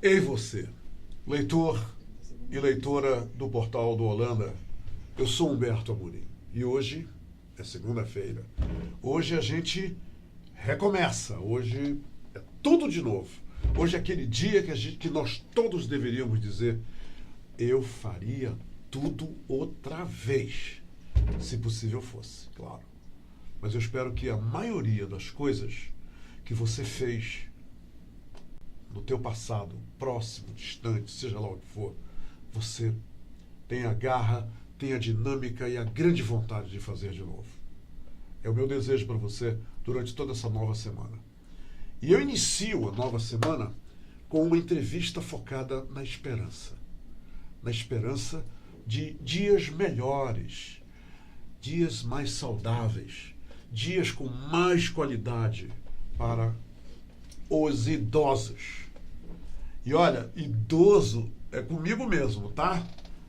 Ei você, leitor e leitora do Portal do Holanda, eu sou Humberto Amorim e hoje é segunda-feira. Hoje a gente recomeça, hoje é tudo de novo. Hoje é aquele dia que nós todos deveríamos dizer: eu faria tudo outra vez, se possível fosse, claro. Mas eu espero que a maioria das coisas que você fez no teu passado, próximo, distante, seja lá o que for, você tenha a garra, tenha a dinâmica e a grande vontade de fazer de novo. É o meu desejo para você durante toda essa nova semana. E eu inicio a nova semana com uma entrevista focada na esperança. Na esperança de dias melhores, dias mais saudáveis, dias com mais qualidade para os idosos. E olha, idoso é comigo mesmo, tá?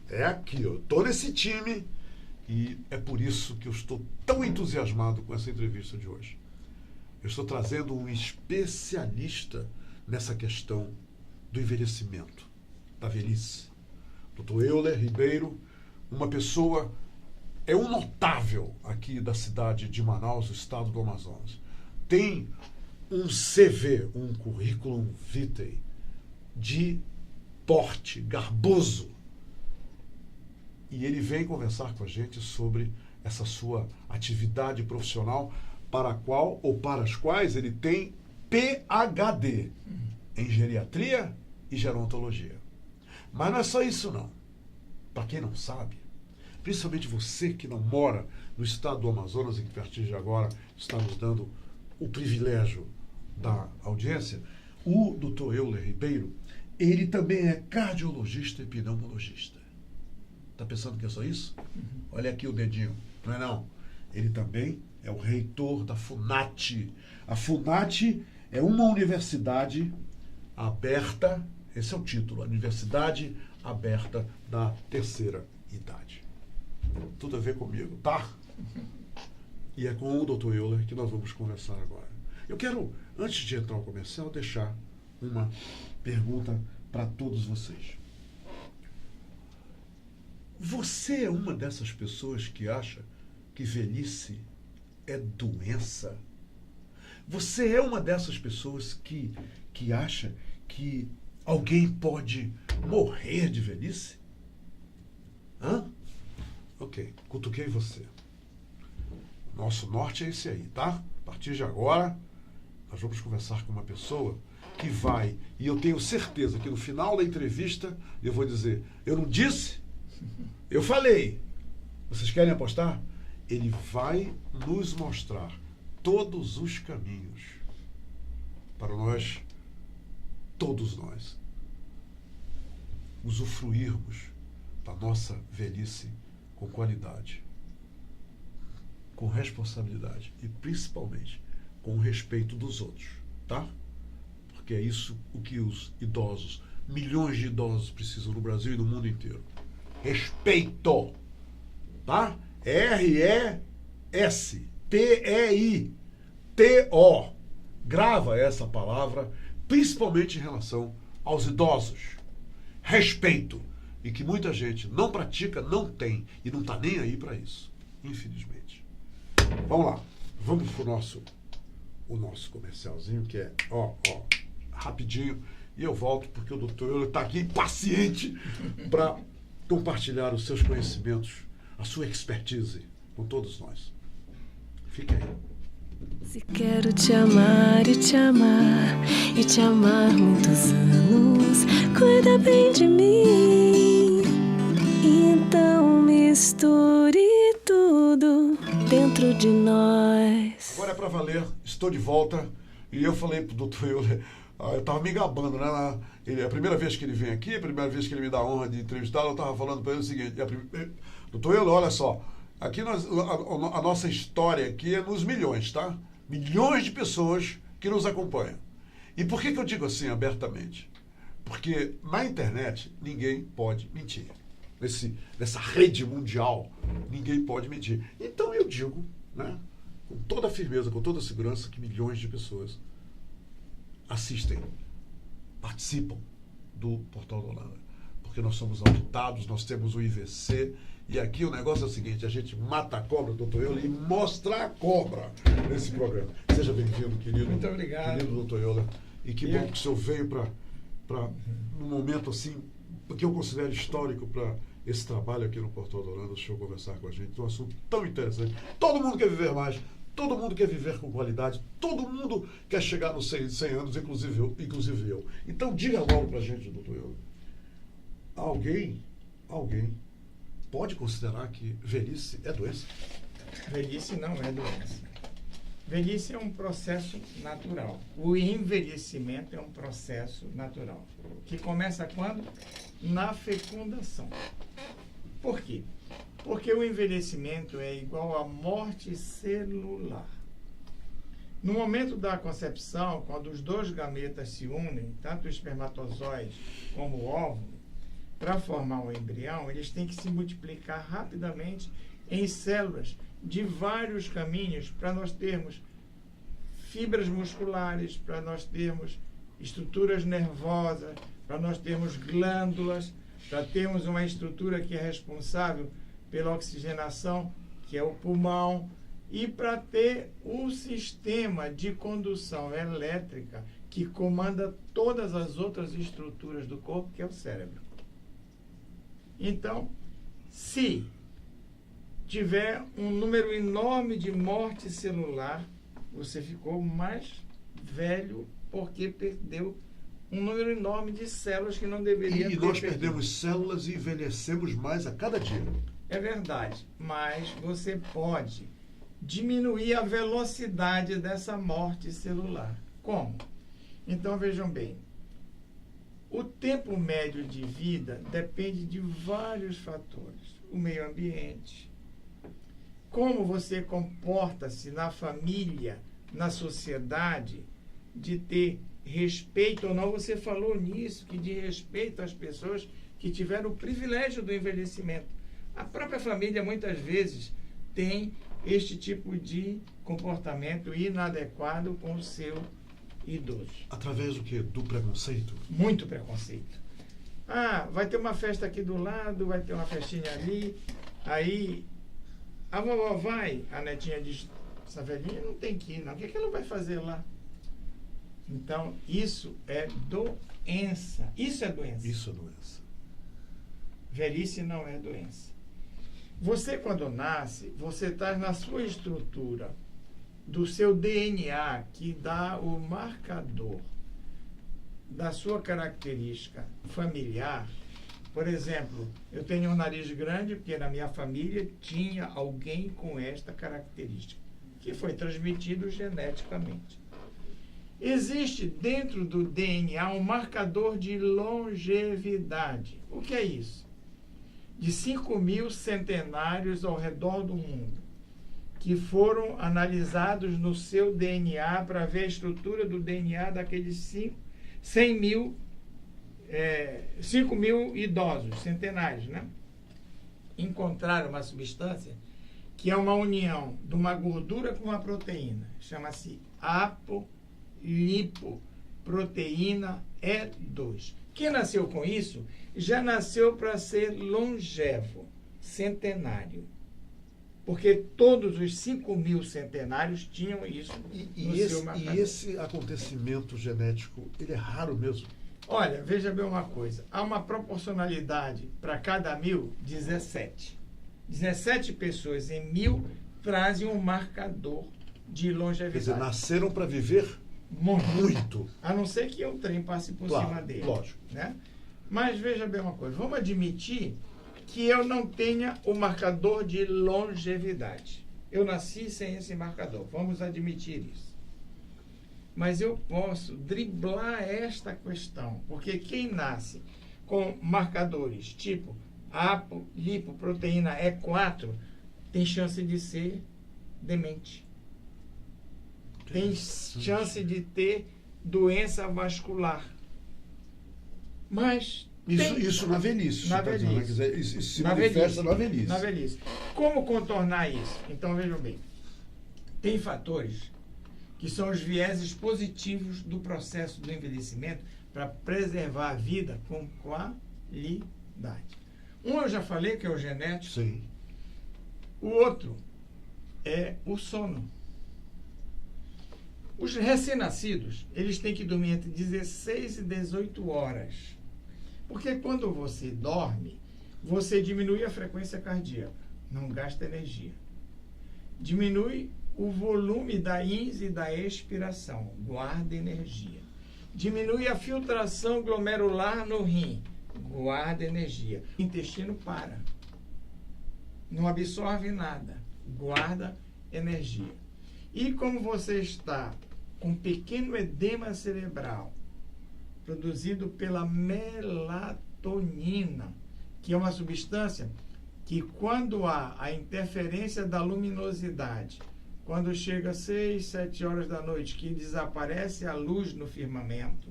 É aqui, eu tô nesse time e é por isso que eu estou tão entusiasmado com essa entrevista de hoje. Eu estou trazendo um especialista nessa questão do envelhecimento, da velhice. Dr. Euler Ribeiro, uma pessoa, é um notável aqui da cidade de Manaus, do estado do Amazonas. Tem um CV, um currículo vitae de porte garboso. E ele vem conversar com a gente sobre essa sua atividade profissional para a qual ou para as quais ele tem PhD em geriatria e gerontologia. Mas não é só isso não. Para quem não sabe, principalmente você que não mora no estado do Amazonas e que a partir de agora está nos dando o privilégio da audiência, o Dr. Euler Ribeiro, ele também é cardiologista e pneumologista. Está pensando que é só isso? Olha aqui o dedinho, não é não? Ele também é o reitor da FUNAT. A FUNAT é uma universidade aberta, esse é o título, a Universidade Aberta da Terceira Idade. Tudo a ver comigo, tá? E é com o Dr. Euler que nós vamos conversar agora. Eu quero, antes de entrar no comercial, deixar uma pergunta para todos vocês. Você é uma dessas pessoas que acha que velhice é doença? Você é uma dessas pessoas que acha que alguém pode morrer de velhice? Hã? Ok, cutuquei você. Nosso norte é esse aí, tá? A partir de agora, nós vamos conversar com uma pessoa que vai, e eu tenho certeza que no final da entrevista eu vou dizer: eu não disse? Eu falei. Vocês querem apostar? Ele vai nos mostrar todos os caminhos para nós, todos nós, usufruirmos da nossa velhice com qualidade, com responsabilidade e principalmente com o respeito dos outros, tá? Porque é isso o que os idosos, milhões de idosos precisam no Brasil e no mundo inteiro. Respeito, tá? R-E-S-P-E-I-T-O. Grava essa palavra, principalmente em relação aos idosos. Respeito. E que muita gente não pratica, não tem e não está nem aí para isso, infelizmente. Vamos lá, vamos para o nosso comercialzinho, que é, rapidinho, e eu volto porque o doutor Euler está aqui impaciente para compartilhar os seus conhecimentos, a sua expertise com todos nós. Fique aí. Se quero te amar e te amar e te amar muitos anos, cuida bem de mim. Então misture tudo dentro de nós. Agora é para valer, estou de volta. E eu falei pro doutor Euler, eu estava me gabando, né? A primeira vez que ele vem aqui, a primeira vez que ele me dá a honra de entrevistá-lo, eu estava falando para ele o seguinte: doutor Euler, olha só, aqui a nossa história aqui é nos milhões, tá? Milhões de pessoas que nos acompanham. E por que eu digo assim abertamente? Porque na internet ninguém pode mentir. Nessa rede mundial, ninguém pode mentir. Então eu digo, né, com toda a firmeza, com toda a segurança, que milhões de pessoas assistem, participam do Portal do Holanda. Porque nós somos auditados, nós temos o IVC, e aqui o negócio é o seguinte, a gente mata a cobra, doutor Euler, e mostra a cobra nesse programa. Seja bem-vindo, querido. Muito obrigado. Querido doutor Euler. E que bom que o senhor veio para num momento assim, que eu considero histórico para esse trabalho aqui no Portal do Holanda, o senhor conversar com a gente. Um assunto tão interessante. Todo mundo quer viver mais, todo mundo quer viver com qualidade, todo mundo quer chegar nos 100 anos, inclusive eu. Então, diga logo para a gente, doutor Euler. Alguém pode considerar que velhice é doença? Velhice não é doença. Velhice é um processo natural. O envelhecimento é um processo natural. Que começa quando? Na fecundação. Por quê? Porque o envelhecimento é igual à morte celular. No momento da concepção, quando os dois gametas se unem, tanto o espermatozoide como o óvulo, para formar um embrião, eles têm que se multiplicar rapidamente em células de vários caminhos para nós termos fibras musculares, para nós termos estruturas nervosas, para nós termos glândulas, para termos uma estrutura que é responsável pela oxigenação, que é o pulmão, e para ter um sistema de condução elétrica que comanda todas as outras estruturas do corpo, que é o cérebro. Então, se tiver um número enorme de morte celular, você ficou mais velho porque perdeu um número enorme de células que não deveriam ter. E nós perdemos células e envelhecemos mais a cada dia. É verdade, mas você pode diminuir a velocidade dessa morte celular. Como? Então, vejam bem. O tempo médio de vida depende de vários fatores. O meio ambiente, como você comporta-se na família, na sociedade, de ter respeito ou não. Você falou nisso, que de respeito às pessoas que tiveram o privilégio do envelhecimento. A própria família, muitas vezes, tem este tipo de comportamento inadequado com o seu idoso. Através do quê? Do preconceito? Muito preconceito. Ah, vai ter uma festa aqui do lado, vai ter uma festinha ali, aí a vovó vai, a netinha diz, essa velhinha não tem que ir, não. O que ela vai fazer lá? Então, isso é doença. Isso é doença. Isso é doença. Velhice não é doença. Você, quando nasce, você está na sua estrutura do seu DNA, que dá o marcador da sua característica familiar. Por exemplo, eu tenho um nariz grande porque na minha família tinha alguém com esta característica, que foi transmitido geneticamente. Existe dentro do DNA um marcador de longevidade. O que é isso? De 5.000 centenários ao redor do mundo, que foram analisados no seu DNA para ver a estrutura do DNA daqueles 5.000 idosos, centenários, né? Encontraram uma substância que é uma união de uma gordura com uma proteína. Chama-se apolipoproteína E2. Quem nasceu com isso já nasceu para ser longevo, centenário. Porque todos os 5.000 centenários tinham isso no seu marcador. E esse acontecimento genético, ele é raro mesmo? Olha, veja bem uma coisa. Há uma proporcionalidade para cada 1.000, 17. 17 pessoas em 1.000 trazem um marcador de longevidade. Quer dizer, nasceram para viver muito. A não ser que um trem passe por cima dele. Lógico. Né? Mas veja bem uma coisa. Vamos admitir que eu não tenha o marcador de longevidade. Eu nasci sem esse marcador. Vamos admitir isso. Mas eu posso driblar esta questão. Porque quem nasce com marcadores tipo apolipoproteína E4 tem chance de ser demente. Tem chance de ter doença vascular. Mas Isso na velhice. Na velhice. Isso se manifesta na velhice. Na velhice. Como contornar isso? Então, vejam bem. Tem fatores que são os vieses positivos do processo do envelhecimento para preservar a vida com qualidade. Um eu já falei, que é o genético. Sim. O outro é o sono. Os recém-nascidos, eles têm que dormir entre 16 e 18 horas. Porque quando você dorme, você diminui a frequência cardíaca, não gasta energia. Diminui o volume da ins e da expiração, guarda energia. Diminui a filtração glomerular no rim, guarda energia. O intestino para. Não absorve nada, guarda energia. E como você está com um pequeno edema cerebral, produzido pela melatonina, que é uma substância que, quando há a interferência da luminosidade, quando chega às 6, 7 horas da noite, que desaparece a luz no firmamento,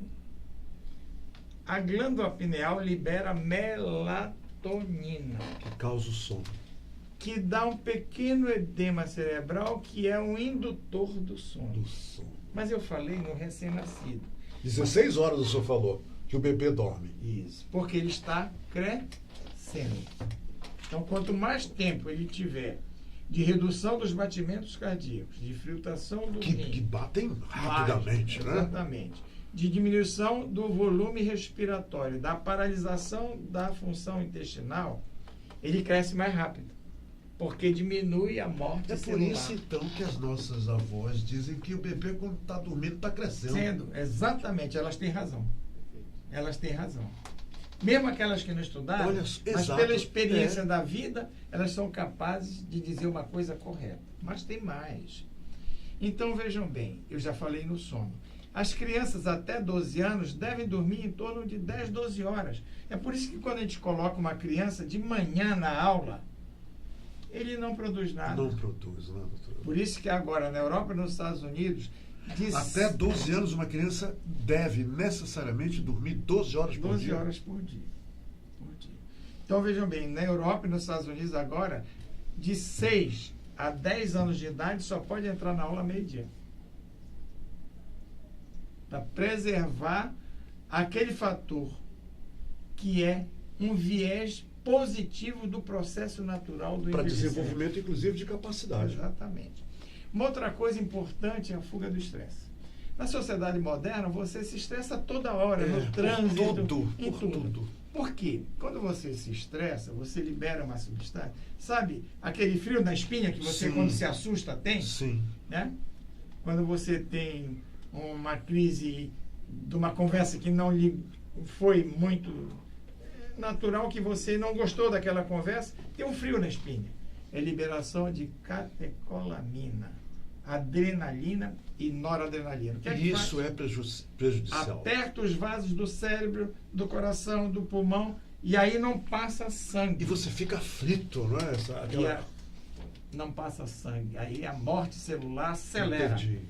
a glândula pineal libera melatonina, Que causa o sono. que dá um pequeno edema cerebral, que é um indutor do sono. Do sono. Mas eu falei no recém-nascido. 16 horas o senhor falou que o bebê dorme. Isso, porque ele está crescendo. Então, quanto mais tempo ele tiver de redução dos batimentos cardíacos, de filtração do Que rim, batem rapidamente, né? exatamente, de diminuição do volume respiratório, da paralisação da função intestinal, ele cresce mais rápido, porque diminui a morte É por celular. isso, então, que as nossas avós dizem que o bebê, quando está dormindo, está crescendo. Exatamente, elas têm razão. Elas têm razão. Mesmo aquelas que não estudaram, Olha, mas exato, pela experiência é. da vida, elas são capazes de dizer uma coisa correta. Mas tem mais. Então, vejam bem, eu já falei no sono. As crianças até 12 anos devem dormir em torno de 10, 12 horas. É por isso que quando a gente coloca uma criança de manhã na aula, ele não produz nada. Não produz, né, doutor? Por isso que agora, na Europa e nos Estados Unidos, Até 12 anos, uma criança deve necessariamente dormir 12 horas por 12 dia. horas por dia. Então, vejam bem, na Europa e nos Estados Unidos agora, de 6 a 10 anos de idade, só pode entrar na aula meio-dia. Para preservar aquele fator que é um viés positivo do processo natural do Para envelhecimento. desenvolvimento, inclusive, de capacidade. Exatamente. Uma outra coisa importante é a fuga do estresse. Na sociedade moderna, você se estressa toda hora, no trânsito, em tudo. Por quê? Quando você se estressa, você libera uma substância. Sabe aquele frio na espinha que você, Sim. quando se assusta, tem? Sim. Né? Quando você tem uma crise de uma conversa que não lhe foi muito natural, que você não gostou daquela conversa, tem um frio na espinha. É liberação de catecolamina, adrenalina e noradrenalina. O que é que Isso faz? é prejudicial. Aperta os vasos do cérebro, do coração, do pulmão, e aí não passa sangue. E você fica aflito, não é? Não passa sangue. Aí a morte celular acelera. Entendi.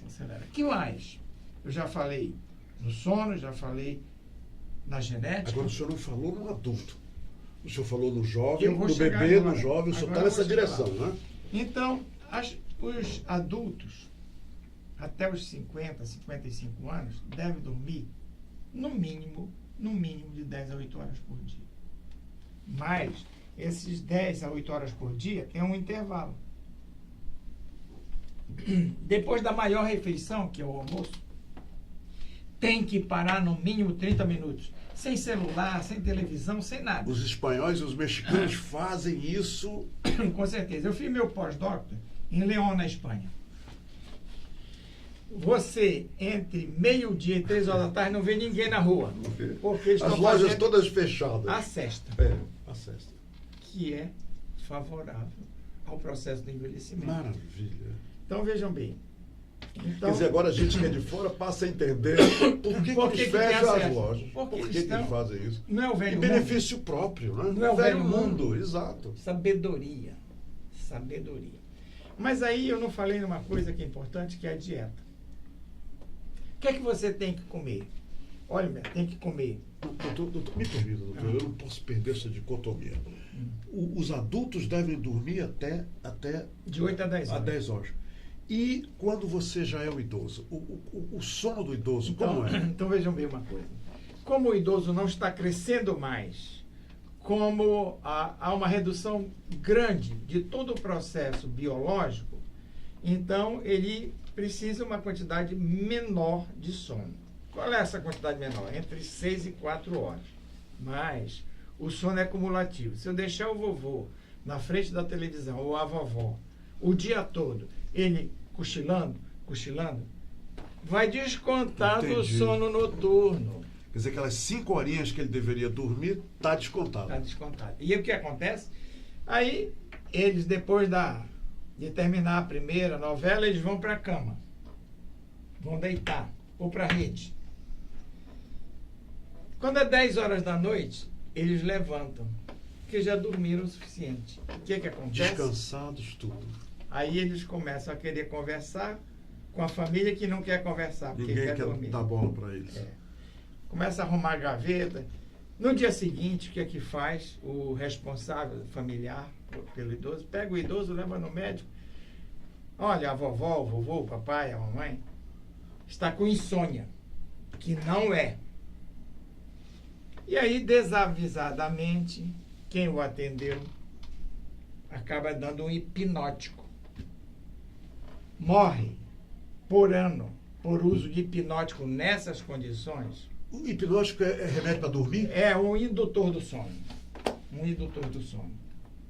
Acelera. O que mais? Eu já falei no sono, já falei na genética. Agora, o senhor não falou no adulto. O senhor falou no jovem, Eu vou no chegar bebê, agora. no jovem. O senhor Agora está eu nessa vou chegar direção, lá. né? Então, os adultos, até os 50, 55 anos, devem dormir no mínimo de 10 a 8 horas por dia. Mas, esses 10 a 8 horas por dia tem um intervalo. Depois da maior refeição, que é o almoço, tem que parar no mínimo 30 minutos. Sem celular, sem televisão, sem nada. Os espanhóis e os mexicanos fazem isso. Com certeza. Eu fiz meu pós-doctor em León, na Espanha. Você, entre meio-dia e 3 horas da tarde, não vê ninguém na rua. Porque eles As estão lojas fazendo todas fechadas. a cesta, A cesta. que é favorável ao processo do envelhecimento. Maravilha. Então, vejam bem. Então, Quer dizer, agora a gente que é de fora passa a entender por que eles tem fecham acesso? as lojas. Porque Por que estão- eles fazem isso? não é o E velho benefício próprio, né? Não é o velho mundo, exato. mundo. Sabedoria. Mas aí eu não falei numa coisa que é importante, que é a dieta. O que é que você tem que comer? Olha, tem que comer. Doutor, me permita, doutor, eu não posso perder essa dicotomia. Os adultos devem dormir até De 8 a 10 horas. 10 horas. E quando você já é o idoso? O sono do idoso, como é? Então vejam bem uma coisa. Como o idoso não está crescendo mais, como há uma redução grande de todo o processo biológico, então ele precisa uma quantidade menor de sono. Qual é essa quantidade menor? Entre 6 e 4 horas. Mas o sono é cumulativo. Se eu deixar o vovô na frente da televisão ou a vovó o dia todo, ele cochilando, vai descontar do sono noturno. Quer dizer, aquelas 5 horinhas que ele deveria dormir, está descontado. Está descontado. E o que acontece? Aí, eles, depois de terminar a primeira novela, eles vão para a cama. Vão deitar. Ou para a rede. Quando é 10 horas da noite, eles levantam. Porque já dormiram o suficiente. O que acontece? Descansados, tudo. Aí eles começam a querer conversar com a família que não quer conversar. Porque Ninguém quer dormir. dar bola para eles. Começa a arrumar a gaveta. No dia seguinte, o que é que faz o responsável familiar pelo idoso? Pega o idoso, leva no médico. Olha, a vovó, o vovô, o papai, a mamãe está com insônia, que não é. E aí, desavisadamente, quem o atendeu acaba dando um hipnótico. Morre por ano por uso de hipnótico nessas condições. O hipnótico é remédio para dormir? É um indutor do sono. Um indutor do sono.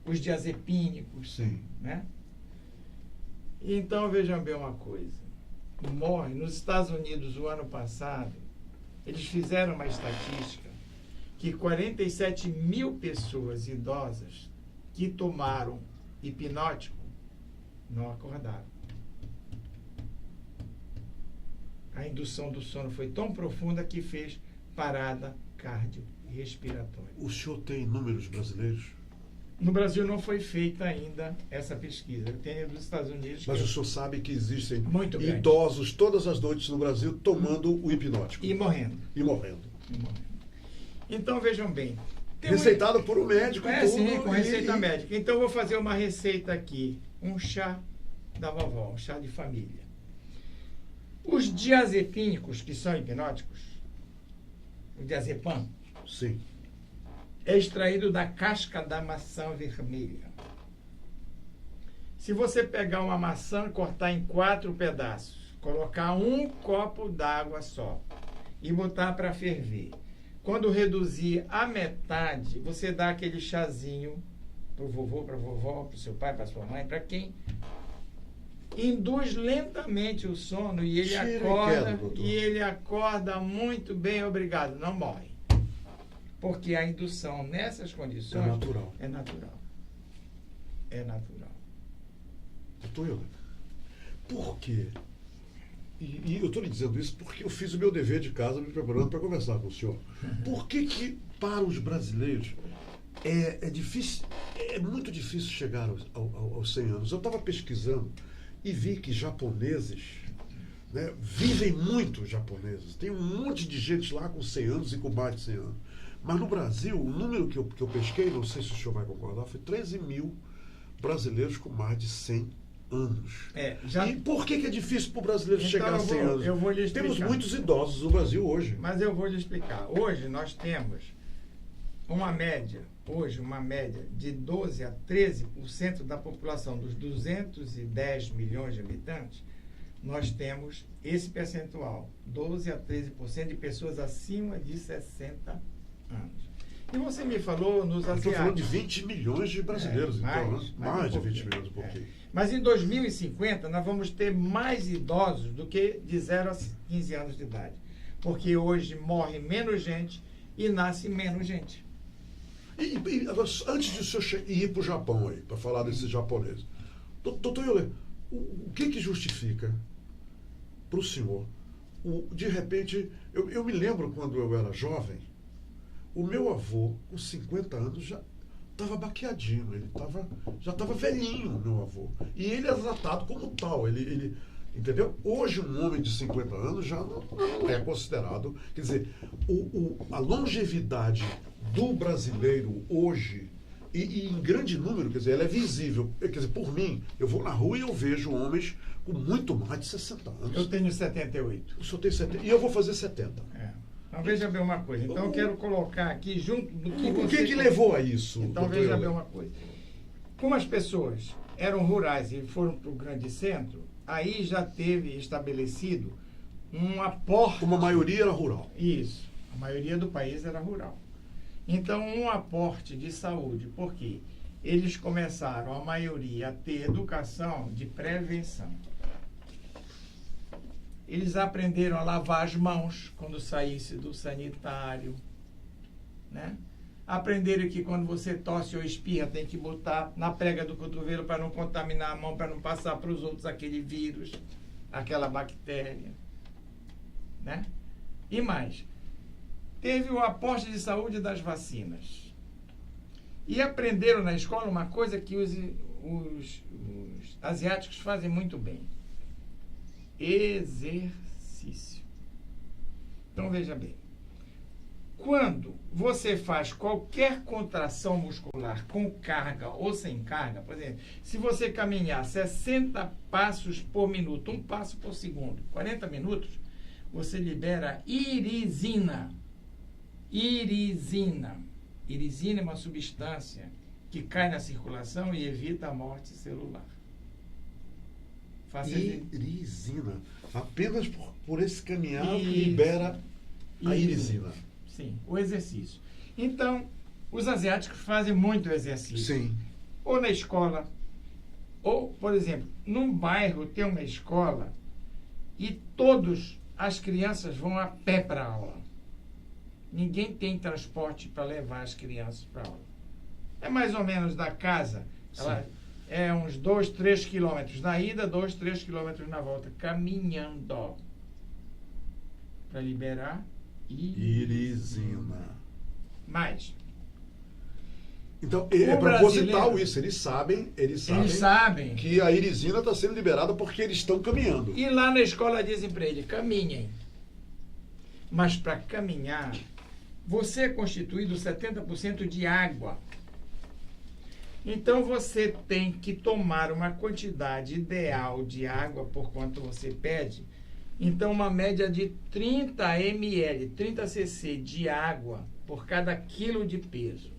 Os diazepínicos. Sim. Né? Então, vejam bem uma coisa. Morre. Nos Estados Unidos, o ano passado, eles fizeram uma estatística que 47 mil pessoas idosas que tomaram hipnótico não acordaram. A indução do sono foi tão profunda que fez parada cardiorrespiratória. O senhor tem números brasileiros? No Brasil não foi feita ainda essa pesquisa. Eu tenho dos Estados Unidos. Mas o senhor sabe que existem Muito grande. idosos todas as noites no Brasil tomando o hipnótico. E morrendo. E morrendo. Então, vejam bem. Receitado por um médico. Sim, com receita médica. Então, eu vou fazer uma receita aqui. Um chá da vovó, um chá de família. Os diazepínicos, que são hipnóticos, o diazepam, sim, é extraído da casca da maçã vermelha. Se você pegar uma maçã, cortar em 4 pedaços, colocar 1 copo d'água só e botar para ferver. Quando reduzir a metade, você dá aquele chazinho pro vovô, para a vovó, para o seu pai, para sua mãe, para quem induz lentamente o sono e ele ele acorda muito bem, obrigado, não morre. Porque a indução nessas condições é natural. É natural. É natural. Doutor Euler, por quê? E eu estou lhe dizendo isso porque eu fiz o meu dever de casa me preparando para conversar com o senhor. Por que para os brasileiros é difícil, é muito difícil chegar aos 100 anos? Eu estava pesquisando e vi que japoneses, né, vivem muito japoneses. Tem um monte de gente lá com 100 anos e com mais de 100 anos. Mas no Brasil, o número que eu pesquei, não sei se o senhor vai concordar, foi 13 mil brasileiros com mais de 100 anos. E por que é difícil para o brasileiro chegar a 100 anos? Eu vou lhe explicar. Temos muitos idosos no Brasil hoje. Mas eu vou lhe explicar. Hoje nós temos uma média de 12 a 13% da população dos 210 milhões de habitantes, nós temos esse percentual, 12 a 13% de pessoas acima de 60 anos. E você me falou nos asiáticos. Estou falando de 20 milhões de brasileiros, mais de 20 milhões, um pouquinho. Mas em 2050 nós vamos ter mais idosos do que de 0 a 15 anos de idade. Porque hoje morre menos gente e nasce menos gente. E agora, antes de o senhor ir para o Japão aí, para falar desses japoneses, doutor Euler, o que justifica para o senhor, de repente, eu me lembro quando eu era jovem, o meu avô, com 50 anos, já estava baqueadinho, já estava velhinho, meu avô. E ele é tratado como tal, ele entendeu? Hoje um homem de 50 anos já não é considerado, quer dizer, a longevidade do brasileiro hoje E em grande número, quer dizer, ela é visível. Quer dizer, por mim, eu vou na rua e eu vejo homens com muito mais de 60 anos. Eu tenho 78. O senhor tem 70. E eu vou fazer 70. Então veja bem uma coisa. Então eu quero colocar aqui junto do que O você... que levou a isso? Então doutor veja Euler? bem uma coisa. Como as pessoas eram rurais e foram para o grande centro, aí já teve estabelecido um aporte. Como a maioria era rural. Isso. A maioria do país era rural. Então, um aporte de saúde, porque eles começaram, a maioria, a ter educação de prevenção. Eles aprenderam a lavar as mãos quando saísse do sanitário, né? Aprenderam que quando você tosse ou espirra, tem que botar na prega do cotovelo para não contaminar a mão, para não passar para os outros aquele vírus, aquela bactéria, né? E mais, teve o aporte de saúde das vacinas. E aprenderam na escola uma coisa que os asiáticos fazem muito bem. Exercício. Então, veja bem. Quando você faz qualquer contração muscular com carga ou sem carga, por exemplo, se você caminhar 60 passos por minuto, 1 passo por segundo, 40 minutos, você libera irisina. Irisina. Irisina é uma substância que cai na circulação e evita a morte celular. Irisina. Apenas por esse caminhar Isso. libera a irisina. Sim, o exercício. Então, os asiáticos fazem muito exercício. Sim. Ou na escola, ou, por exemplo, num bairro tem uma escola e todas as crianças vão a pé para a aula. Ninguém tem transporte para levar as crianças para a aula. É mais ou menos da casa, ela é uns 2, 3 quilômetros na ida, 2, 3 quilômetros na volta, caminhando para liberar Irisina. mais. Então, é proposital isso. Eles sabem que a irisina está sendo liberada porque eles estão caminhando. E lá na escola dizem para ele, caminhem. Mas para caminhar, você é constituído 70% de água. Então você tem que tomar uma quantidade ideal de água por quanto você pede. Então uma média de 30 ml, 30 cc de água por cada quilo de peso.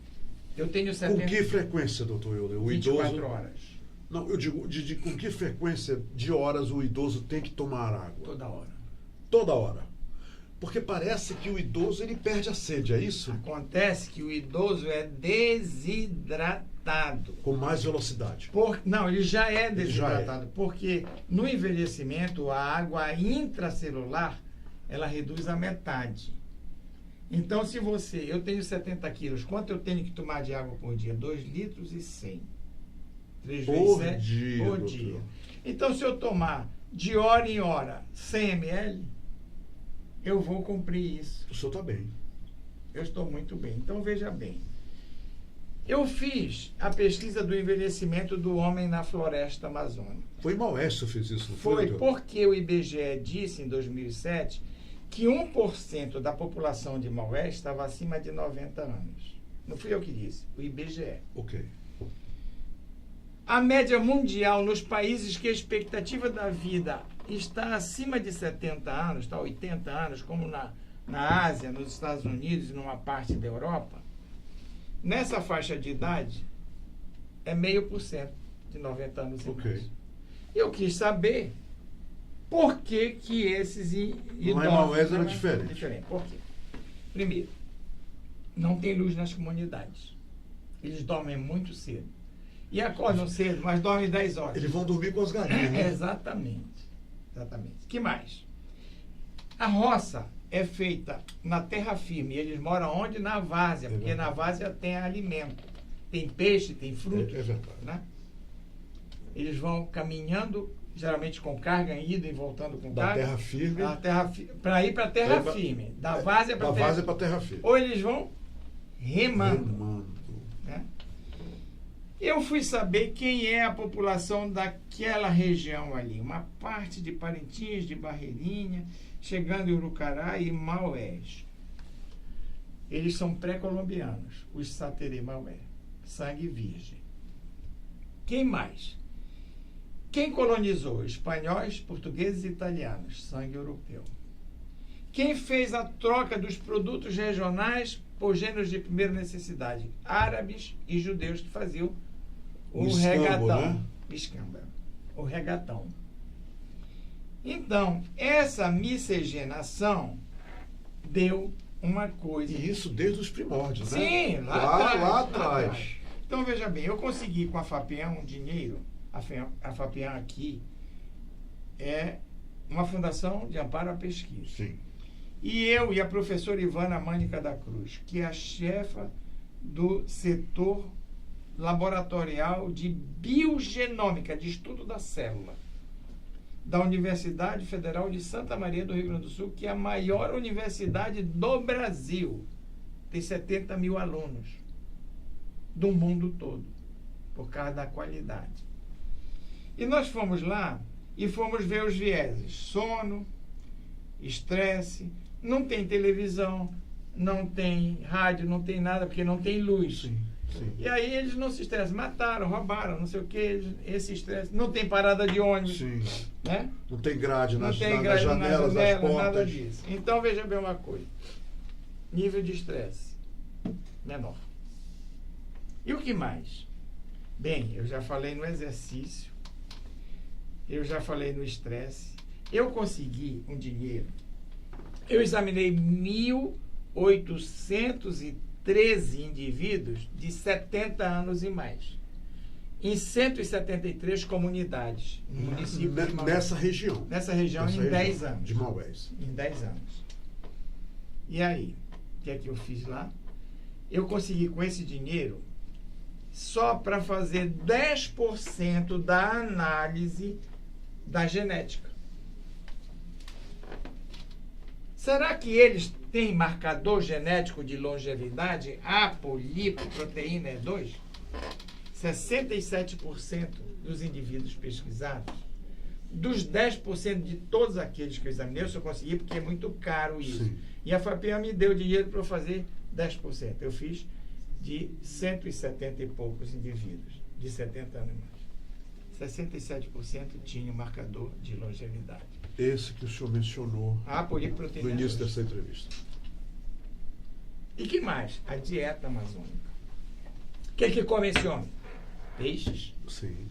Eu tenho 70... Com que frequência, doutor Euler? O 24 idoso... horas. Não, eu digo, com que frequência de horas o idoso tem que tomar água? Toda hora. Toda hora. Porque parece que o idoso ele perde a sede, é isso? Acontece que o idoso é desidratado. Com mais velocidade. Não, ele já é Ele já desidratado, porque no envelhecimento a água intracelular ela reduz a metade. Então, se eu tenho 70 quilos, quanto eu tenho que tomar de água por dia? 2 litros e 100. 3 vezes 7 por dia. Então, se eu tomar de hora em hora 100 ml, eu vou cumprir isso. O senhor está bem. Eu estou muito bem. Então, veja bem. Eu fiz a pesquisa do envelhecimento do homem na floresta amazônica. Foi em Maués que o senhor fez isso, não Foi doutor? porque o IBGE disse em 2007 que 1% da população de Maués estava acima de 90 anos. Não fui eu que disse, o IBGE. Ok. A média mundial nos países que a expectativa da vida está acima de 70 anos, está 80 anos, como na Ásia, nos Estados Unidos e numa parte da Europa, nessa faixa de idade é 0,5% de 90 anos e Ok. mais. Eu quis saber por que esses idosos... Lá em Maués era diferente. Por quê? Primeiro, não tem luz nas comunidades. Eles dormem muito cedo. E acordam cedo, mas dormem 10 horas. Eles vão dormir com as galinhas, né? Exatamente. Que mais? A roça é feita na terra firme. Eles moram onde? Na várzea, porque na várzea tem alimento. Tem peixe, tem frutos. É verdade. Né? Eles vão caminhando, geralmente com carga, indo e voltando com carga. Da terra firme. Para ir para a terra firme. Da várzea para a terra firme. Ou eles vão remando. Né? Eu fui saber quem é a população daquela região ali. Uma parte de Parintins, de Barreirinha, chegando em Urucará e Maués. Eles são pré-colombianos, os Saterê Maué. sangue virgem. Quem mais? Quem colonizou? Espanhóis, portugueses e italianos, sangue europeu. Quem fez a troca dos produtos regionais por gêneros de primeira necessidade? Árabes e judeus que faziam o regatão. Né? Escambo, o regatão. Então, essa miscigenação deu uma coisa. E isso desde os primórdios, né? Sim, lá atrás. Então, veja bem, eu consegui com a FAPEAM um dinheiro. A FAPEAM aqui é uma fundação de amparo à pesquisa. Sim. E eu e a professora Ivana Mânica da Cruz, que é a chefa do setor laboratorial de biogenômica, de estudo da célula, da Universidade Federal de Santa Maria do Rio Grande do Sul, que é a maior universidade do Brasil. Tem 70 mil alunos do mundo todo, por causa da qualidade. E nós fomos lá e fomos ver os vieses. Sono, estresse, não tem televisão, não tem rádio, não tem nada, porque não tem luz. Sim, sim. E aí eles não se estressam, mataram, roubaram, não sei o que, esse estresse. Não tem parada de ônibus. Sim. Né? Não tem grade Não nas, tem nas grade janelas, na janela, nas portas. nada disso. Então veja bem uma coisa. Nível de estresse menor. E o que mais? Bem, eu já falei no exercício, eu já falei no estresse, eu consegui um dinheiro. Eu examinei 1.813 indivíduos de 70 anos e mais, em 173 comunidades no município de Maués. Nessa região. Nessa região, em 10 anos. De Maués. Em 10 anos. E aí, o que é que eu fiz lá? Eu consegui com esse dinheiro, só para fazer 10% da análise da genética. Será que eles têm marcador genético de longevidade? Apolipoproteína E2? 67% dos indivíduos pesquisados, dos 10% de todos aqueles que eu examinei, eu só consegui porque é muito caro isso. Sim. E a FAPEAM me deu dinheiro para eu fazer 10%. Eu fiz de 170 e poucos indivíduos, de 70 anos e mais. 67% tinham marcador de longevidade. Esse que o senhor mencionou Apolipoproteína no início E2. dessa entrevista. E que mais? A dieta amazônica. O que come esse homem? Peixes, Sim,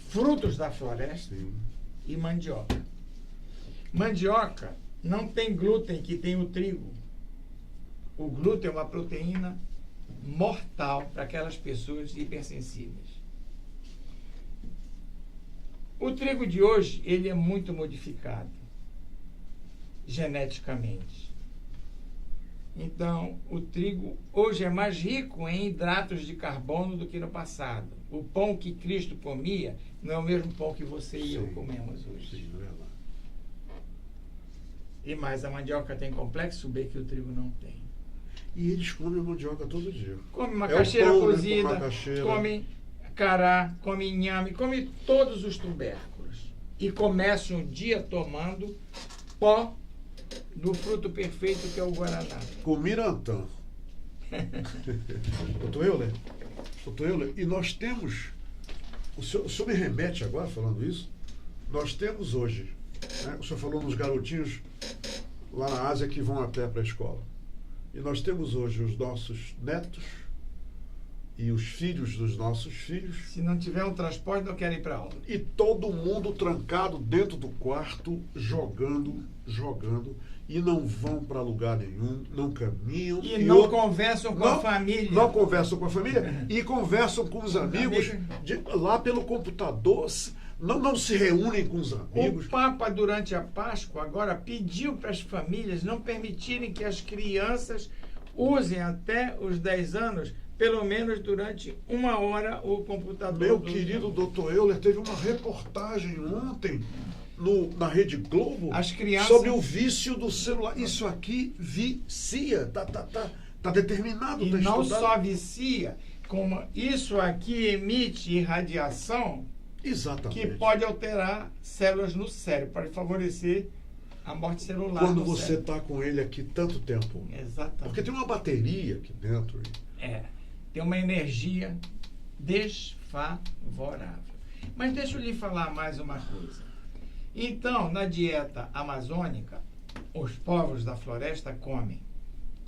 frutos da floresta sim. e mandioca. Mandioca não tem glúten, que tem o trigo. O glúten é uma proteína mortal para aquelas pessoas hipersensíveis. O trigo de hoje, ele é muito modificado geneticamente. Então, o trigo hoje é mais rico em hidratos de carbono do que no passado. O pão que Cristo comia não é o mesmo pão que você e eu comemos hoje. Sim, é verdade. E mais, a mandioca tem complexo B que o trigo não tem. E eles comem mandioca todo dia. Come uma É o macaxeira pão, né? cozida, Com macaxeira. come cará, come inhame, come todos os tubérculos. E começa um dia tomando pó do fruto perfeito que é o guaraná. Com Mirantã. Doutor Euler, e nós temos, o senhor me remete agora falando isso, nós temos hoje, né, o senhor falou nos garotinhos lá na Ásia que vão a pé para a escola, e nós temos hoje os nossos netos e os filhos dos nossos filhos, Se não tiver um transporte, não quero ir para aula. e todo mundo trancado dentro do quarto, jogando, e não vão para lugar nenhum, não caminham. E não conversam com a família. Não conversam com a família e conversam com os amigos lá pelo computador. Não se reúnem com os amigos. O Papa, durante a Páscoa, agora pediu para as famílias não permitirem que as crianças usem até os 10 anos, pelo menos durante 1 hora, o computador. Meu querido doutor Euler, teve uma reportagem ontem na Rede Globo As crianças... sobre o vício do celular. Isso aqui vicia, tá determinado, E tá não estudado. só vicia, como isso aqui emite radiação Exatamente. que pode alterar células no cérebro, para favorecer a morte celular. Quando no você cérebro. está com ele aqui tanto tempo. Exatamente. Porque tem uma bateria aqui dentro. É. tem uma energia desfavorável. Mas deixa eu lhe falar mais uma coisa. Então, na dieta amazônica, os povos da floresta comem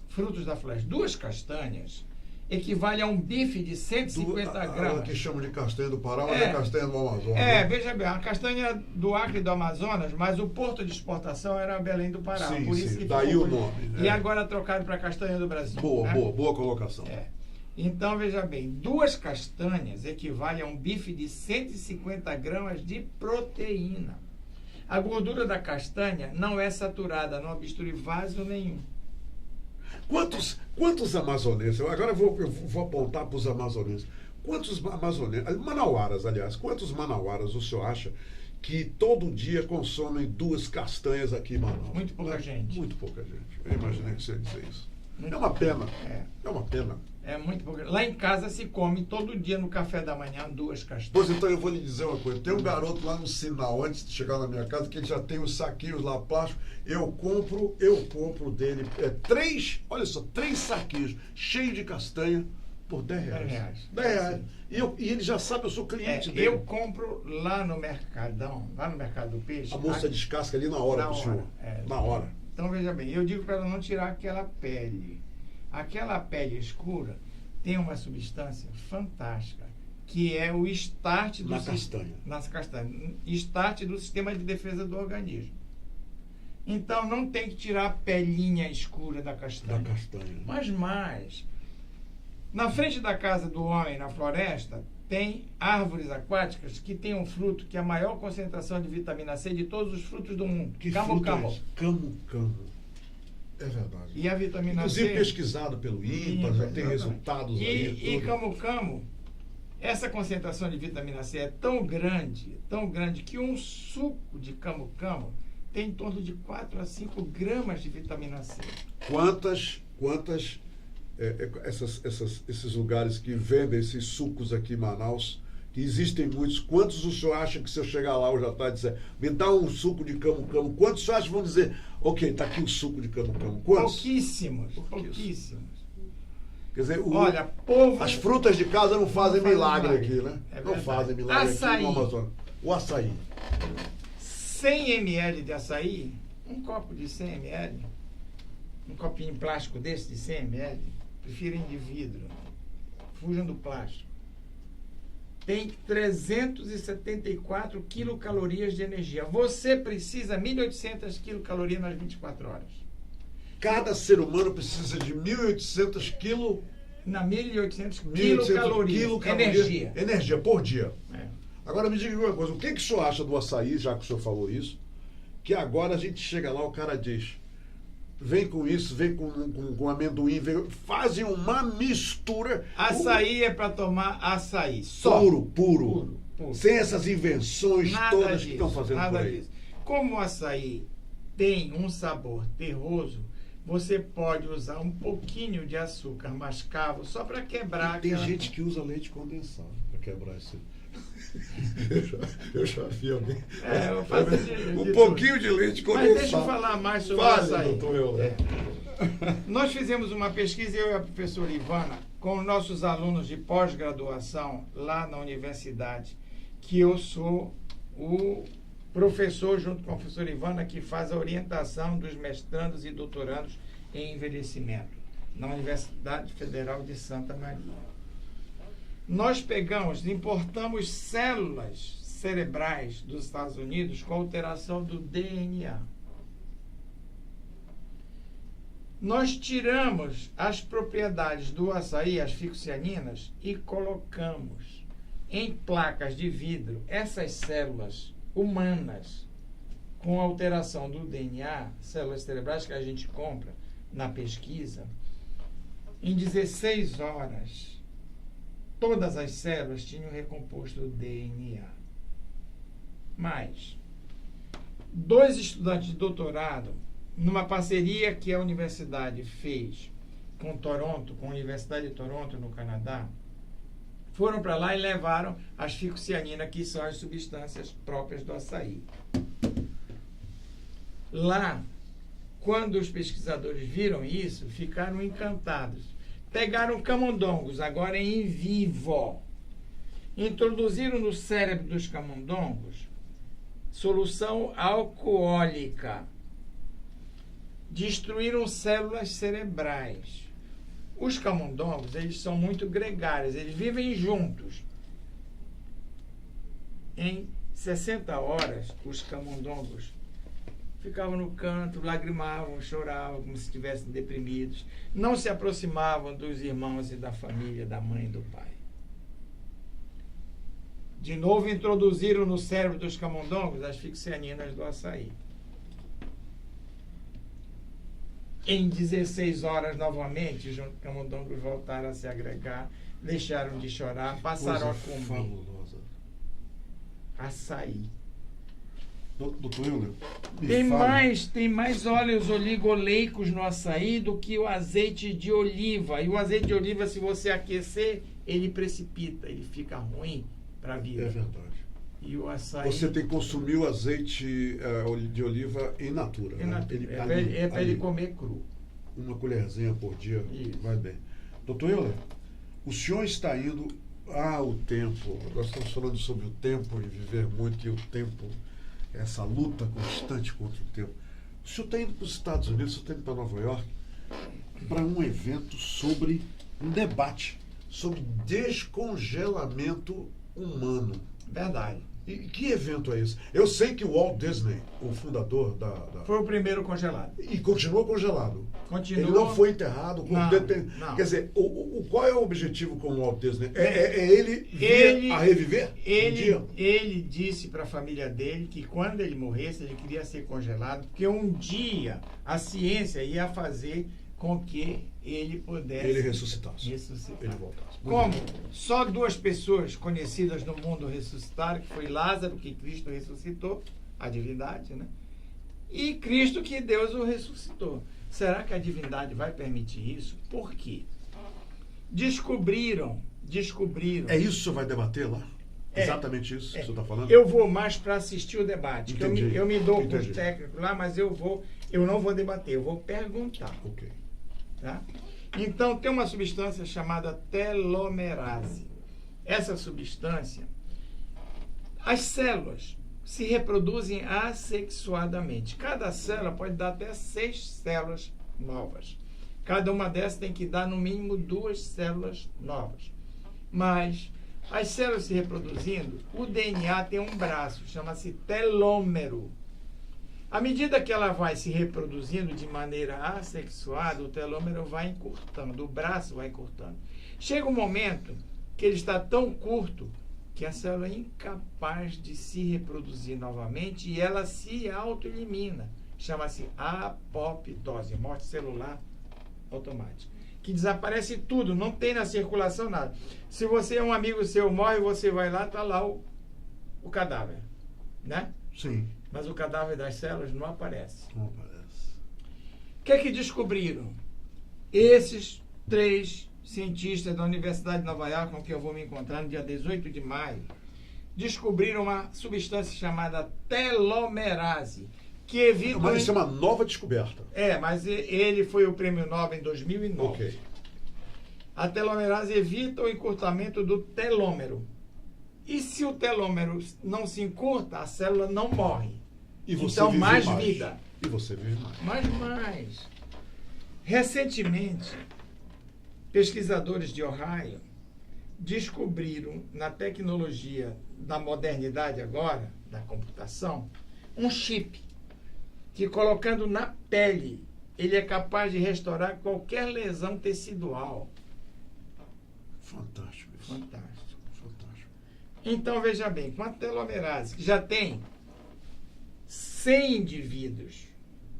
frutos da floresta. 2 castanhas equivale a um bife de 150 gramas. Que chamam de castanha do Pará, mas é castanha do Amazonas. Veja bem, a castanha do Acre e do Amazonas, mas o porto de exportação era Belém do Pará. Sim, por isso que daí o nome. E agora trocado para castanha do Brasil. Boa colocação. Então, veja bem, 2 castanhas equivale a um bife de 150 gramas de proteína. A gordura da castanha não é saturada, não obstrui vaso nenhum. Quantos amazonenses, agora eu vou apontar para os amazonenses, quantos amazonenses, manauaras, aliás, quantos manauaras o senhor acha que todo dia consomem 2 castanhas aqui em Manaus? Muito pouca gente. Muito pouca gente. Eu imaginei que você ia dizer isso. É uma pena. É uma pena. É muito pouco. Lá em casa se come todo dia no café da manhã 2 castanhas. Pois então eu vou lhe dizer uma coisa. Tem um garoto lá no sinal, antes de chegar na minha casa, que ele já tem os saquinhos lá plásticos. Eu compro dele 3 saquinhos cheios de castanha por R$10. R$10. E ele já sabe, eu sou cliente dele. Eu compro lá no Mercadão, lá no Mercado do Peixe. A moça descasca ali na hora pro senhor. Na hora. Então veja bem, eu digo para ela não tirar aquela pele. Aquela pele escura tem uma substância fantástica, que é o start do nas castanhas. Start do sistema de defesa do organismo. Então não tem que tirar a pelinha escura da castanha. Mas mais, na frente da casa do homem, na floresta, tem árvores aquáticas que têm um fruto que é a maior concentração de vitamina C de todos os frutos do mundo. Camu-camu. Camu-camu. É verdade. E a vitamina C... Inclusive pesquisado pelo INPA, já tem resultados aí. E camu-camu, essa concentração de vitamina C é tão grande, que um suco de camu-camu tem em torno de 4 a 5 gramas de vitamina C. Esses lugares que vendem esses sucos aqui em Manaus, que existem muitos, quantos o senhor acha que se eu chegar lá hoje à tarde e disser, me dá um suco de camu-camu, quantos o senhor acha que vão dizer, ok, está aqui o suco de camu-camu? Quantos? Pouquíssimos. Quer dizer, olha, as frutas de casa não fazem milagre aqui, né? Não fazem milagre açaí. Aqui no Amazonas. O açaí. 100 ml de açaí, um copo de 100 ml, um copinho plástico desse de 100 ml, prefirem de vidro, fujam do plástico. Tem 374 quilocalorias de energia. Você precisa 1.800 quilocalorias nas 24 horas. Cada ser humano precisa de 1.800 quilocalorias. Energia por dia. Agora me diga uma coisa, o que o senhor acha do açaí, já que o senhor falou isso, que agora a gente chega lá, o cara diz, vem com isso, vem com amendoim, fazem uma mistura. Açaí é para tomar açaí. Só. Puro. Sem essas invenções todas que estão fazendo por aí. Disso. Como o açaí tem um sabor terroso, você pode usar um pouquinho de açúcar mascavo só para quebrar. Tem gente que usa leite condensado para quebrar isso. Eu já vi alguém. Um pouquinho de leite condensado. Mas deixa eu falar mais sobre o açaí. Nós fizemos uma pesquisa, eu e a professora Ivana, com nossos alunos de pós-graduação lá na universidade, que eu sou o professor, junto com a professora Ivana, que faz a orientação dos mestrandos e doutorandos em envelhecimento na Universidade Federal de Santa Maria. Nós importamos células cerebrais dos Estados Unidos com alteração do DNA. Nós tiramos as propriedades do açaí, as fixocianinas, e colocamos em placas de vidro essas células humanas com alteração do DNA, células cerebrais que a gente compra na pesquisa, em 16 horas. Todas as células tinham recomposto o DNA. Mas 2 estudantes de doutorado, numa parceria que a universidade fez com Toronto, com a Universidade de Toronto, no Canadá, foram para lá e levaram as fixocianinas, que são as substâncias próprias do açaí. Lá, quando os pesquisadores viram isso, ficaram encantados. Pegaram camundongos, agora em vivo. Introduziram no cérebro dos camundongos solução alcoólica. Destruíram células cerebrais. Os camundongos, eles são muito gregários, eles vivem juntos. Em 60 horas, os camundongos ficavam no canto, lagrimavam, choravam, como se estivessem deprimidos. Não se aproximavam dos irmãos e da família, da mãe e do pai. De novo, introduziram no cérebro dos camundongos as fixianinas do açaí. Em 16 horas, novamente, os camundongos voltaram a se agregar, deixaram de chorar, passaram a comer fabulosa. açaí. Doutor Euler, Tem mais óleos oligoleicos no açaí do que o azeite de oliva. E o azeite de oliva, se você aquecer, ele precipita, ele fica ruim para a vida. É verdade. E o açaí... Você tem que consumir o azeite de oliva in natura. É, Né? para ele comer cru. Uma colherzinha por dia. Isso. Vai bem. Doutor Euler, o senhor está indo ao tempo. Nós estamos falando sobre o tempo e viver muito, e o tempo, essa luta constante contra o tempo. O senhor está indo para os Estados Unidos, o senhor está indo para Nova York, para um evento sobre um debate sobre descongelamento humano. Verdade. E que evento é esse? Eu sei que o Walt Disney, o fundador da... Foi o primeiro congelado. E continuou congelado. Continuou. Ele não foi enterrado. Não. Quer dizer, qual é o objetivo com o Walt Disney? Ele vir a reviver? Ele disse para a família dele que quando ele morresse, ele queria ser congelado, porque um dia a ciência ia fazer com que ele pudesse... Ele ressuscitasse. Ele voltasse. Como só 2 pessoas conhecidas no mundo ressuscitaram, que foi Lázaro, que Cristo ressuscitou, a divindade, né? E Cristo, que Deus o ressuscitou. Será que a divindade vai permitir isso? Por quê? Descobriram. É isso que o senhor vai debater lá? É, Exatamente isso que o senhor está falando? Eu vou mais para assistir o debate. Que eu me dou com os Entendi. técnicos lá, mas eu não vou debater, eu vou perguntar. Ok. Tá? Então, tem uma substância chamada telomerase. Essa substância, as células se reproduzem assexuadamente. Cada célula pode dar até 6 células novas. Cada uma dessas tem que dar no mínimo 2 células novas. Mas as células se reproduzindo, o DNA tem um braço, chama-se telômero. À medida que ela vai se reproduzindo de maneira assexuada, o telômero vai encurtando, o braço vai encurtando. Chega um momento que ele está tão curto que a célula é incapaz de se reproduzir novamente e ela se autoelimina. Chama-se apoptose, morte celular automática. Que desaparece tudo, não tem na circulação nada. Se você é um amigo seu, morre, você vai lá, está lá o cadáver, né? Sim. Mas o cadáver das células não aparece. Não aparece. O que é que descobriram? Esses 3 cientistas da Universidade de Nova York, com que eu vou me encontrar no dia 18 de maio, descobriram uma substância chamada telomerase, que evita... Mas isso é uma nova descoberta. mas ele foi o prêmio Nobel em 2009. Ok. A telomerase evita o encurtamento do telômero. E se o telômero não se encurta, a célula não morre. E você então, vive mais vida. E você vive mais. Mas mais. Recentemente, pesquisadores de Ohio descobriram na tecnologia da modernidade agora, da computação, um chip que, colocando na pele, ele é capaz de restaurar qualquer lesão tecidual. Fantástico isso. Fantástico. Fantástico. Então, veja bem, com a telomerase, que já tem 100 indivíduos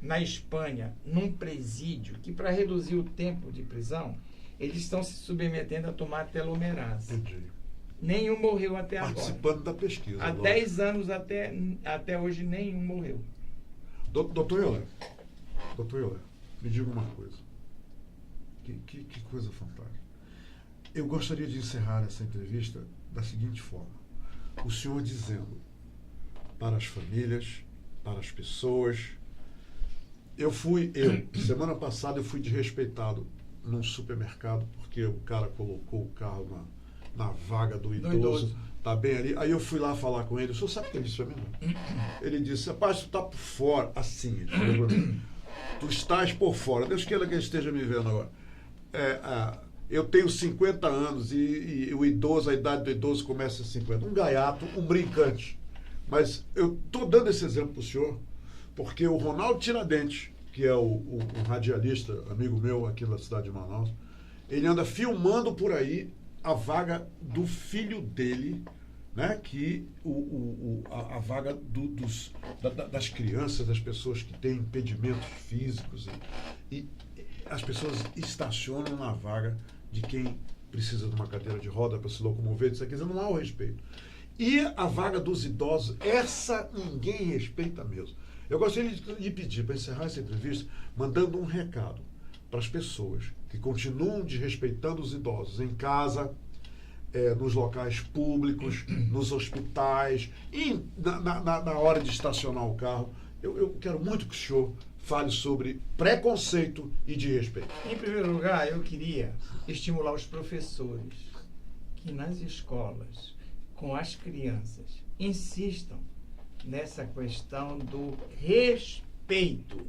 na Espanha, num presídio, que para reduzir o tempo de prisão, eles estão se submetendo a tomar telomerase. Entendi. Nenhum morreu até Participando agora. da pesquisa. Há 10 anos até hoje, nenhum morreu. Doutor Euler, me diga uma coisa. Que coisa fantástica. Eu gostaria de encerrar essa entrevista da seguinte forma. O senhor dizendo para as famílias, para as pessoas... Semana passada eu fui desrespeitado num supermercado porque o cara colocou o carro na vaga do idoso. Tá bem ali. Aí eu fui lá falar com ele. O senhor sabe o que ele disse pra mim? Não? Ele disse, rapaz, tu tá por fora. Assim, ele falou pra mim. Tu estás por fora. Deus queira que ele esteja me vendo agora. Eu tenho 50 anos e o idoso, a idade do idoso começa a 50. Um gaiato, um brincante. Mas eu tô dando esse exemplo pro senhor porque o Ronaldo Tiradentes, que é um radialista, amigo meu aqui da cidade de Manaus, ele anda filmando por aí a vaga do filho dele, né? Que a vaga das crianças, das pessoas que têm impedimentos físicos e as pessoas estacionam na vaga de quem precisa de uma cadeira de roda para se locomover, isso aqui não há o respeito. E a vaga dos idosos, essa ninguém respeita mesmo. Eu gostaria de pedir, para encerrar essa entrevista, mandando um recado para as pessoas que continuam desrespeitando os idosos em casa, nos locais públicos, nos hospitais, e na hora de estacionar o carro. Eu quero muito que o senhor fale sobre preconceito e de respeito. Em primeiro lugar, eu queria estimular os professores que nas escolas, com as crianças, insistam nessa questão do respeito.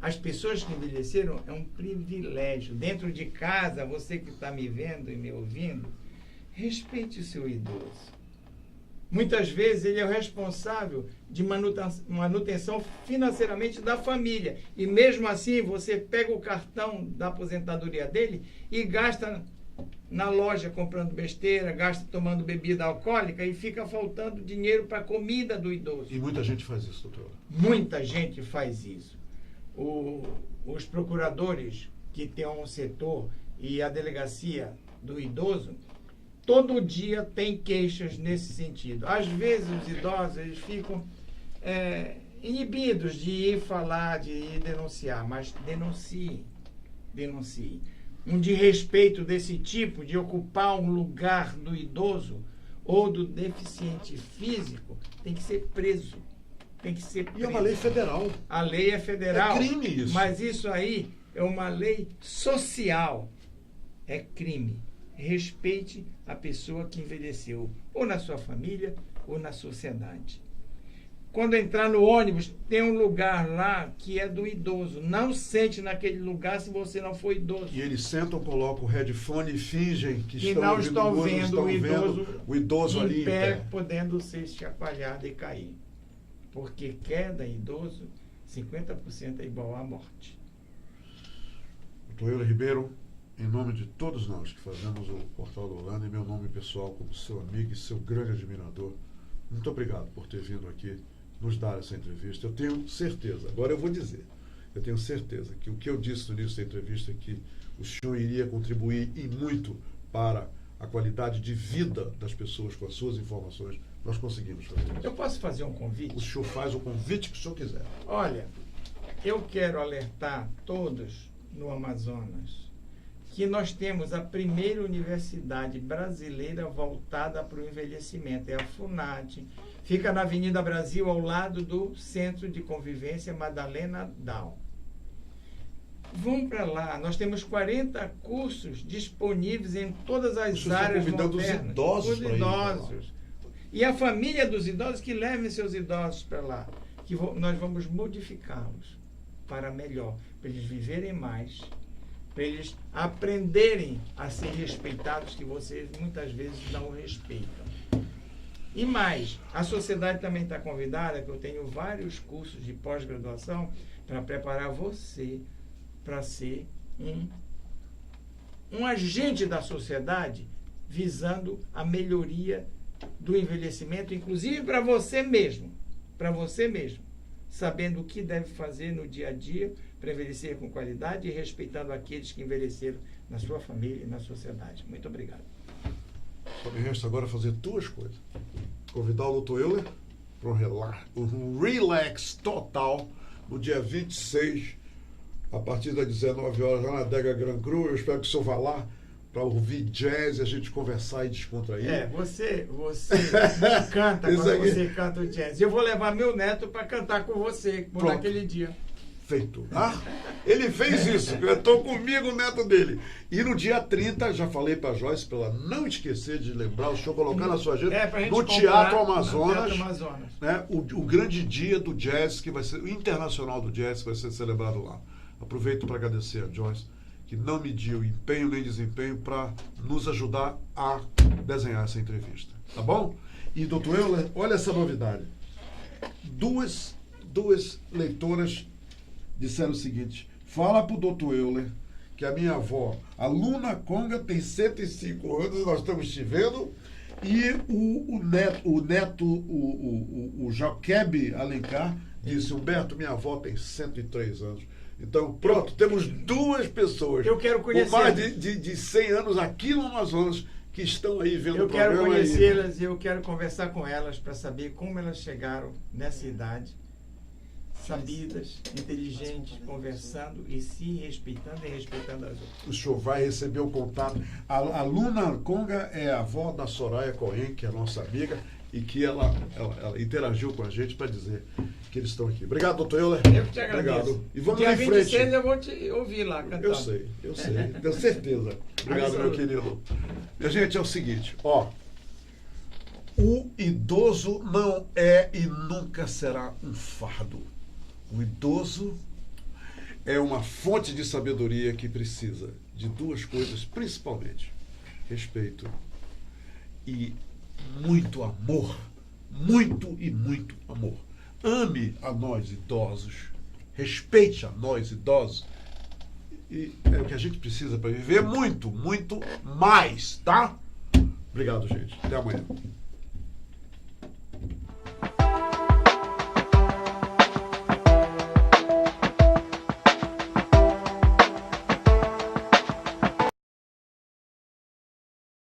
As pessoas que envelheceram é um privilégio. Dentro de casa, você que está me vendo e me ouvindo, respeite o seu idoso. Muitas vezes ele é o responsável de manutenção financeiramente da família. E mesmo assim, você pega o cartão da aposentadoria dele e gasta na loja comprando besteira, gasta tomando bebida alcoólica e fica faltando dinheiro para a comida do idoso. E muita gente faz isso, doutor. Muita gente faz isso. Os procuradores que têm um setor e a delegacia do idoso, todo dia tem queixas nesse sentido. Às vezes os idosos eles ficam inibidos de ir falar, de ir denunciar, mas denuncie. Um desrespeito desse tipo, de ocupar um lugar do idoso ou do deficiente físico, tem que ser preso. E é uma lei federal. A lei é federal. É crime isso. Mas isso aí é uma lei social. É crime. Respeite a pessoa que envelheceu, ou na sua família, ou na sociedade. Quando entrar no ônibus, tem um lugar lá que é do idoso. Não sente naquele lugar se você não for idoso. E eles sentam, colocam o headphone e fingem que não estão vendo o idoso ali em pé, podendo ser chacoalhado e cair. Porque queda idoso, 50% é igual à morte. Doutor Euler Ribeiro, em nome de todos nós que fazemos o Portal do Holanda, em meu nome pessoal, como seu amigo e seu grande admirador, muito obrigado por ter vindo aqui nos dar essa entrevista. Eu tenho certeza, agora eu vou dizer, eu tenho certeza que o que eu disse no início da entrevista é que o senhor iria contribuir e muito para a qualidade de vida das pessoas com as suas informações. Nós conseguimos fazer isso. Eu posso fazer um convite? O senhor faz o convite que o senhor quiser. Olha, eu quero alertar todos no Amazonas que nós temos a primeira universidade brasileira voltada para o envelhecimento. É a FUNAT. Fica na Avenida Brasil, ao lado do Centro de Convivência Madalena Dal. Vão para lá. Nós temos 40 cursos disponíveis em todas as áreas convidando modernas. Os idosos. Os idosos. E a família dos idosos que levem seus idosos para lá. Que nós vamos modificá-los para melhor, para eles viverem mais, para eles aprenderem a ser respeitados, que vocês muitas vezes não respeitam. E mais, a sociedade também está convidada, que eu tenho vários cursos de pós-graduação para preparar você para ser um agente da sociedade visando a melhoria do envelhecimento, inclusive para você mesmo, sabendo o que deve fazer no dia a dia para envelhecer com qualidade e respeitando aqueles que envelheceram na sua família e na sociedade. Muito obrigado. Só me resta agora fazer duas coisas. Convidar o Dr. Euler para um relax total no dia 26, a partir das 19 horas, lá na Adega Gran Cru. Eu espero que o senhor vá lá para ouvir jazz e a gente conversar e descontrair. Você canta quando você canta o jazz. Eu vou levar meu neto para cantar com você por aquele dia. feito. Tá? Ele fez isso, cantou comigo o neto dele. E no dia 30, já falei para Joyce, para ela não esquecer de lembrar, o senhor colocar na sua agenda, no Teatro Amazonas, né, o grande dia do jazz, que vai ser o internacional do jazz, que vai ser celebrado lá. Aproveito para agradecer a Joyce, que não mediu empenho nem desempenho para nos ajudar a desenhar essa entrevista. Tá bom? E, doutor Euler, olha essa novidade. Duas leitoras disseram o seguinte: fala pro doutor Euler que a minha avó, a Luna Conga, tem 105 anos, nós estamos te vendo, e o Joquebe Alencar disse: Humberto, minha avó tem 103 anos. Então, pronto, temos duas pessoas eu quero conhecer, com mais de 100 anos aqui no Amazonas que estão aí vendo o programa. Eu quero conhecê-las e eu quero conversar com elas para saber como elas chegaram nessa idade, sabidas, inteligentes, conversando e se respeitando e respeitando as outras. O senhor vai receber o contato. A Luna Conga é a avó da Soraya Cohen, que é a nossa amiga, e que ela interagiu com a gente para dizer que eles estão aqui. Obrigado, doutor Euler. Eu te agradeço. Obrigado. E vamos dia lá em frente. 26 eu vou te ouvir lá cantando. Eu sei. Tenho certeza. Obrigado, meu querido. Minha gente, é o seguinte, ó. O idoso não é e nunca será um fardo. O idoso é uma fonte de sabedoria que precisa de duas coisas, principalmente: respeito e muito amor. Muito e muito amor. Ame a nós idosos, respeite a nós idosos. E é o que a gente precisa para viver muito, muito mais, tá? Obrigado, gente. Até amanhã.